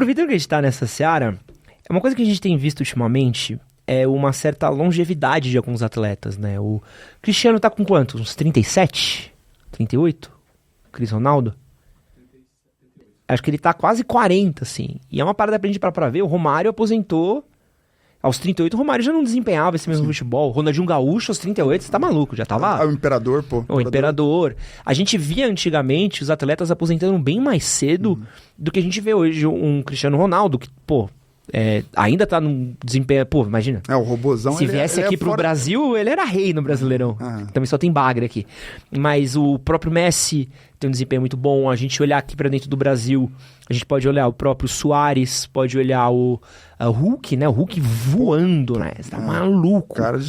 aproveitando que a gente tá nessa seara, uma coisa que a gente tem visto ultimamente é uma certa longevidade de alguns atletas, né? O Cristiano tá com quanto? Uns 37? 38? Cris Ronaldo? Acho que ele tá quase 40, assim. E é uma parada pra gente parar pra ver. O Romário aposentou aos 38. O Romário já não desempenhava esse mesmo futebol. O Ronaldinho Gaúcho aos 38, você tá maluco, já tava... O Imperador, pô. O Imperador. A gente via antigamente os atletas aposentando bem mais cedo do que a gente vê hoje um Cristiano Ronaldo, que, pô, ainda tá num desempenho... Pô, imagina. O robozão... Se viesse aqui pro Brasil, ele era rei no Brasileirão. Também só tem bagre aqui. Mas o próprio Messi tem um desempenho muito bom. A gente olhar aqui pra dentro do Brasil, a gente pode olhar o próprio Suárez, pode olhar o Hulk, né? O Hulk voando, né? Você tá maluco. Cara...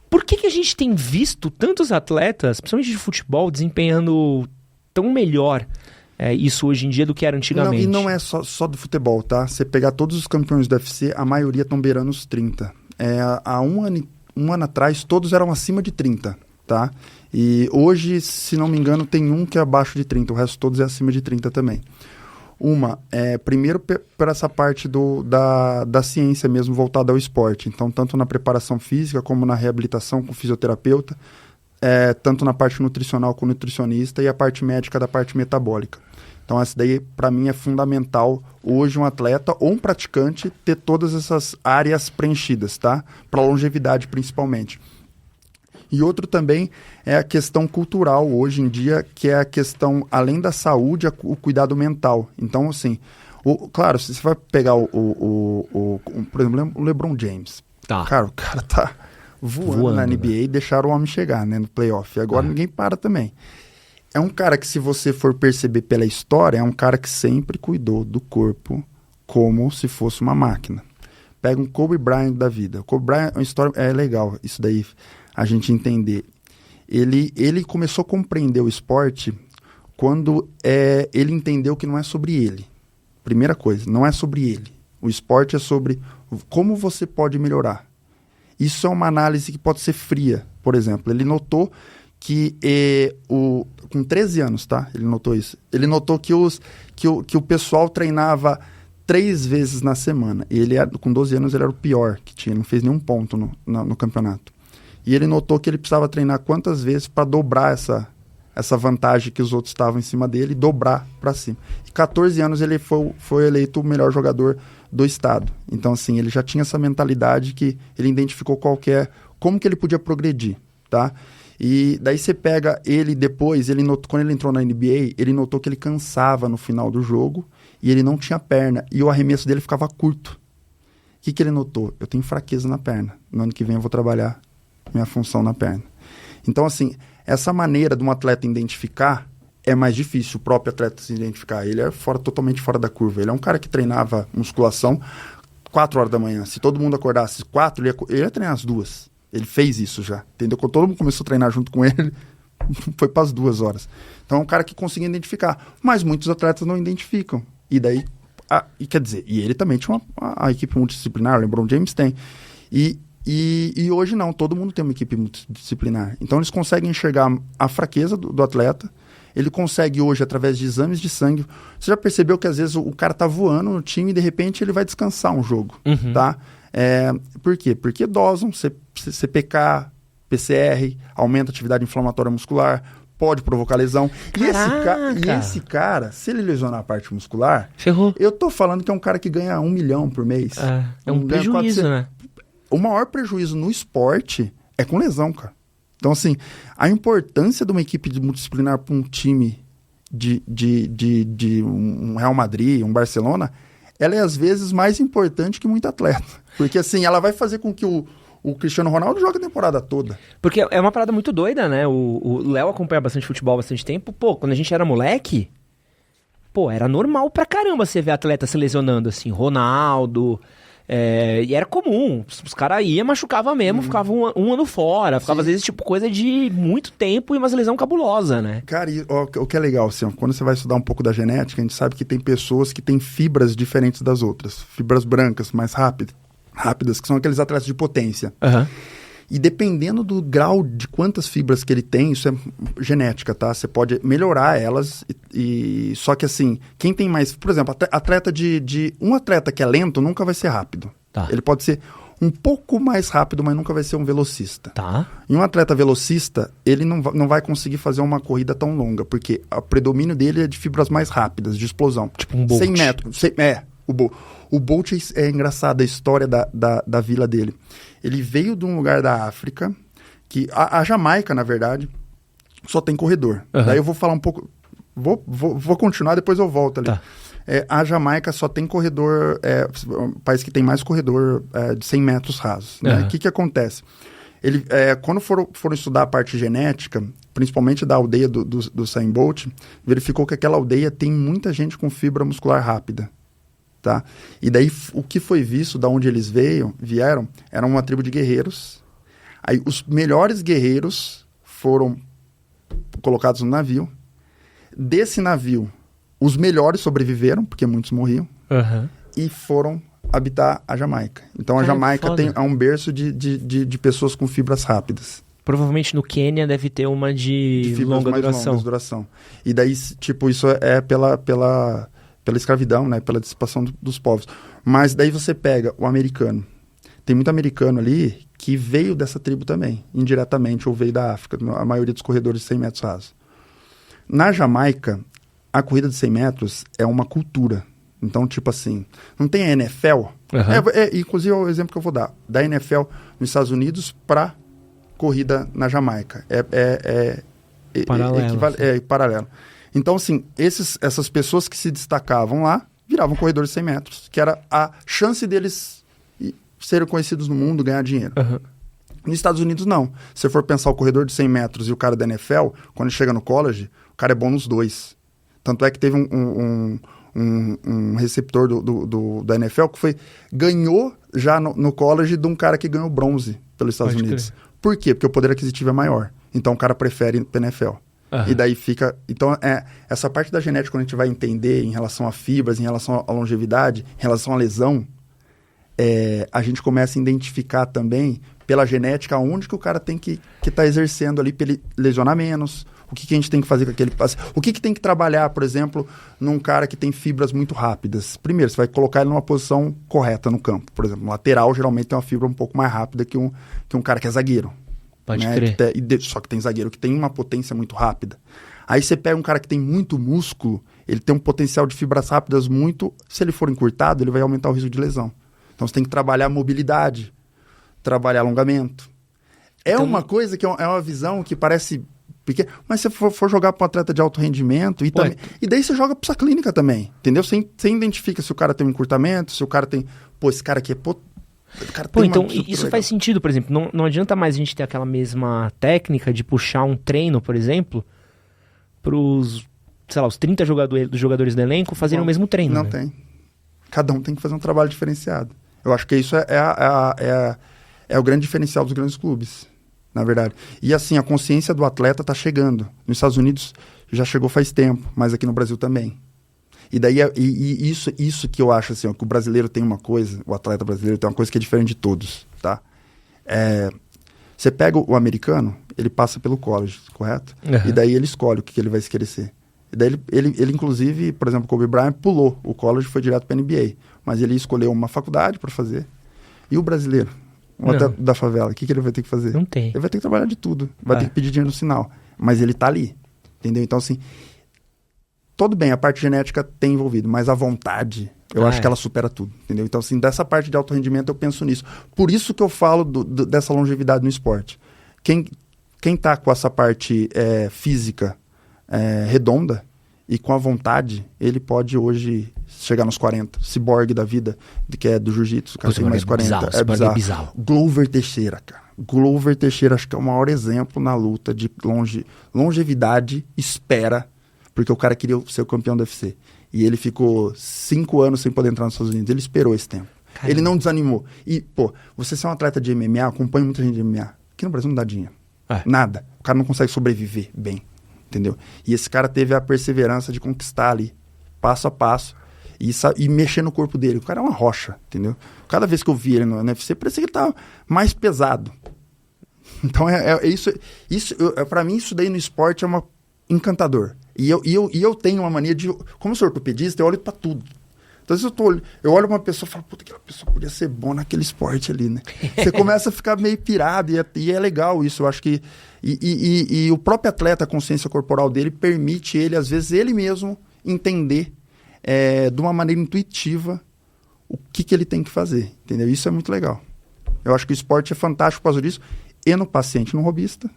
Por que a gente tem visto tantos atletas, principalmente de futebol, desempenhando tão melhor isso hoje em dia do que era antigamente? Não é só do futebol, tá? Você pegar todos os campeões do UFC, a maioria estão beirando os 30. Há um ano atrás, todos eram acima de 30, tá? E hoje, se não me engano, tem um que é abaixo de 30, o resto todos é acima de 30 também. Primeiro por essa parte da ciência mesmo voltada ao esporte. Então, tanto na preparação física como na reabilitação com o fisioterapeuta, tanto na parte nutricional com o nutricionista e a parte médica da parte metabólica. Então, essa daí, para mim, é fundamental hoje um atleta ou um praticante ter todas essas áreas preenchidas, tá? Para longevidade, principalmente. E outro também é a questão cultural hoje em dia, que é a questão, além da saúde, o cuidado mental. Então, assim, claro, se você vai pegar por exemplo, o LeBron James. Tá. Cara, o cara tá voando na NBA, né? E deixaram o homem chegar, né, no playoff. E agora ninguém para também. É um cara que, se você for perceber pela história, é um cara que sempre cuidou do corpo como se fosse uma máquina. Pega um Kobe Bryant da vida. O Kobe Bryant, uma história, legal isso daí, a gente entender. Ele começou a compreender o esporte quando ele entendeu que não é sobre ele. Primeira coisa, não é sobre ele. O esporte é sobre como você pode melhorar. Isso é uma análise que pode ser fria. Por exemplo, ele notou que com 13 anos, tá? Ele notou isso. Ele notou que o pessoal treinava 3 vezes na semana. E ele, com 12 anos, ele era o pior que tinha. Ele não fez nenhum ponto no campeonato. E ele notou que ele precisava treinar quantas vezes para dobrar essa vantagem que os outros estavam em cima dele e dobrar para cima. E 14 anos ele foi eleito o melhor jogador do estado. Então, assim, ele já tinha essa mentalidade que ele identificou como que ele podia progredir, tá? E daí você pega ele depois, quando ele entrou na NBA, ele notou que ele cansava no final do jogo e ele não tinha perna. E o arremesso dele ficava curto. O que ele notou? Eu tenho fraqueza na perna. No ano que vem eu vou trabalhar minha função na perna. Então, assim, essa maneira de um atleta identificar é mais difícil, o próprio atleta se identificar. Ele é totalmente fora da curva. Ele é um cara que treinava musculação 4 horas da manhã. Se todo mundo acordasse às 4, ele ia treinar às 2. Ele fez isso já, entendeu? Quando todo mundo começou a treinar junto com ele, foi para as 2 horas. Então é um cara que conseguia identificar. Mas muitos atletas não identificam. E daí, quer dizer, e ele também tinha a equipe multidisciplinar, o LeBron James tem. E hoje não, todo mundo tem uma equipe multidisciplinar. Então eles conseguem enxergar a fraqueza do atleta. Ele consegue hoje, através de exames de sangue... Você já percebeu que às vezes o cara tá voando no time e de repente ele vai descansar um jogo, tá? Por quê? Porque dosam CPK, PCR, aumenta a atividade inflamatória muscular, pode provocar lesão. E esse cara, se ele lesionar a parte muscular... Ferrou. Eu tô falando que é um cara que ganha 1 milhão por mês. É um prejuízo, né? O maior prejuízo no esporte é com lesão, cara. Então, assim, a importância de uma equipe multidisciplinar para um time de um Real Madrid, um Barcelona, ela é às vezes mais importante que muito atleta. Porque, assim, ela vai fazer com que o Cristiano Ronaldo jogue a temporada toda. Porque é uma parada muito doida, né? O Léo acompanha bastante futebol há bastante tempo. Pô, quando a gente era moleque, era normal pra caramba você ver atleta se lesionando, assim. Ronaldo... e era comum, os caras iam, machucava mesmo, ficava um ano fora, ficava às vezes tipo coisa de muito tempo e uma lesão cabulosa, né? Cara, o que é legal, assim, quando você vai estudar um pouco da genética, a gente sabe que tem pessoas que têm fibras diferentes das outras, fibras brancas, mais rápidas, que são aqueles atletas de potência. E dependendo do grau de quantas fibras que ele tem, isso é genética, tá? Você pode melhorar elas só que assim, quem tem mais... Por exemplo, um atleta que é lento nunca vai ser rápido. Tá. Ele pode ser um pouco mais rápido, mas nunca vai ser um velocista. Tá. E um atleta velocista, ele não vai conseguir fazer uma corrida tão longa, porque o predomínio dele é de fibras mais rápidas, de explosão. Tipo um Bolt. 100 metros. O Bolt. O Bolt é engraçado, a história da vila dele. Ele veio de um lugar da África, que a Jamaica, na verdade, só tem corredor. Uhum. Daí eu vou falar um pouco... Vou continuar, depois eu volto ali. Tá. A Jamaica só tem corredor... um país que tem mais corredor de 100 metros rasos. Né? Uhum. O que acontece? Quando foram estudar a parte genética, principalmente da aldeia do Usain Bolt, verificou que aquela aldeia tem muita gente com fibra muscular rápida. Tá? E daí, o que foi visto, da onde eles vieram, era uma tribo de guerreiros. Aí, os melhores guerreiros foram colocados no navio. Desse navio, os melhores sobreviveram, porque muitos morriam, e foram habitar a Jamaica. Então, a Jamaica é um berço de pessoas com fibras rápidas. Provavelmente no Quênia deve ter uma de longa duração. E daí, tipo, isso é pela escravidão, né? Pela dissipação dos povos. Mas daí você pega o americano. Tem muito americano ali que veio dessa tribo também, indiretamente, ou veio da África, a maioria dos corredores de 100 metros rasos. Na Jamaica, a corrida de 100 metros é uma cultura. Então, tipo assim, não tem a NFL. Inclusive, é o exemplo que eu vou dar. Da NFL nos Estados Unidos para corrida na Jamaica. Paralelo. Então, assim, essas pessoas que se destacavam lá viravam corredores de 100 metros, que era a chance deles serem conhecidos no mundo, ganhar dinheiro. Nos Estados Unidos, não. Se você for pensar o corredor de 100 metros e o cara da NFL, quando ele chega no college, o cara é bom nos dois. Tanto é que teve um receptor da NFL que ganhou já no college de um cara que ganhou bronze pelos Estados Unidos. Por quê? Porque o poder aquisitivo é maior. Então, o cara prefere ir para a NFL. E daí fica... Então, essa parte da genética, quando a gente vai entender em relação a fibras, em relação à longevidade, em relação à lesão, a gente começa a identificar também, pela genética, onde que o cara tem que estar exercendo ali para ele lesionar menos, o que a gente tem que fazer com aquele passe, o que tem que trabalhar, por exemplo, num cara que tem fibras muito rápidas. Primeiro, você vai colocar ele numa posição correta no campo. Por exemplo, um lateral geralmente tem uma fibra um pouco mais rápida que um cara que é zagueiro. Pode né? crer. Só que tem zagueiro que tem uma potência muito rápida. Aí você pega um cara que tem muito músculo, ele tem um potencial de fibras rápidas muito... Se ele for encurtado, ele vai aumentar o risco de lesão. Então você tem que trabalhar mobilidade, trabalhar alongamento. Então, uma coisa que é uma visão que parece... Porque, mas se você for jogar para um atleta de alto rendimento, e daí você joga para essa clínica também, entendeu? Você identifica se o cara tem um encurtamento, se o cara tem... Esse cara aqui é... então isso faz sentido, por exemplo, não adianta mais a gente ter aquela mesma técnica de puxar um treino, por exemplo, para os 30 jogadores do elenco fazerem o mesmo treino. Não tem. Cada um tem que fazer um trabalho diferenciado. Eu acho que isso é o grande diferencial dos grandes clubes, na verdade. E assim, a consciência do atleta está chegando. Nos Estados Unidos já chegou faz tempo, mas aqui no Brasil também. E daí, isso que eu acho assim, ó, que o brasileiro tem uma coisa, o atleta brasileiro tem uma coisa que é diferente de todos, tá? Você pega o americano, ele passa pelo college, correto? E daí ele escolhe o que ele vai querer ser. E daí ele inclusive, por exemplo, o Kobe Bryant pulou o college e foi direto para a NBA. Mas ele escolheu uma faculdade para fazer. E o brasileiro, o atleta da favela, o que ele vai ter que fazer? Não tem. Ele vai ter que trabalhar de tudo, vai ter que pedir dinheiro no sinal. Mas ele tá ali, entendeu? Então assim... Tudo bem, a parte genética tem envolvido, mas a vontade, eu acho que ela supera tudo, entendeu? Então, assim, dessa parte de alto rendimento eu penso nisso. Por isso que eu falo dessa longevidade no esporte. Quem tá com essa parte física redonda e com a vontade, ele pode hoje chegar nos 40. Ciborgue da vida, que é do jiu-jitsu, o cara tem mais 40. É bizarro. Glover Teixeira, cara. Glover Teixeira, acho que é o maior exemplo na luta de longevidade, espera... Porque o cara queria ser o campeão do UFC. E ele ficou 5 anos sem poder entrar nos Estados Unidos. Ele esperou esse tempo. Caramba. Ele não desanimou. E, você ser um atleta de MMA, acompanha muita gente de MMA. Aqui no Brasil não dá dinheiro. Nada. O cara não consegue sobreviver bem. Entendeu? E esse cara teve a perseverança de conquistar ali, passo a passo, e mexer no corpo dele. O cara é uma rocha, entendeu? Cada vez que eu vi ele no UFC, parecia que ele tava mais pesado. Então, para mim, isso daí no esporte é encantador. E eu tenho uma mania de... Como eu sou ortopedista, eu olho para tudo. Então, se eu olho uma pessoa e falo, puta, aquela pessoa podia ser boa naquele esporte ali, né? Você começa a ficar meio pirado e é legal isso. Eu acho que... E o próprio atleta, a consciência corporal dele, permite ele, às vezes, ele mesmo entender de uma maneira intuitiva o que ele tem que fazer, entendeu? Isso é muito legal. Eu acho que o esporte é fantástico por causa disso. E no paciente, no robista,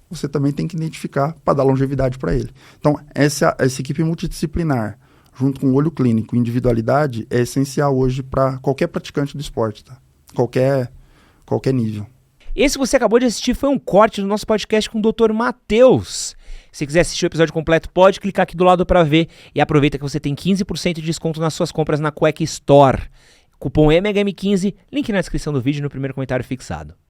você também tem que identificar para dar longevidade para ele. Então, essa equipe multidisciplinar, junto com o olho clínico e individualidade, é essencial hoje para qualquer praticante do esporte, tá? Qualquer nível. Esse que você acabou de assistir foi um corte do nosso podcast com o Dr. Matheus. Se quiser assistir o episódio completo, pode clicar aqui do lado para ver. E aproveita que você tem 15% de desconto nas suas compras na Quack Store. Cupom MHM15, link na descrição do vídeo e no primeiro comentário fixado.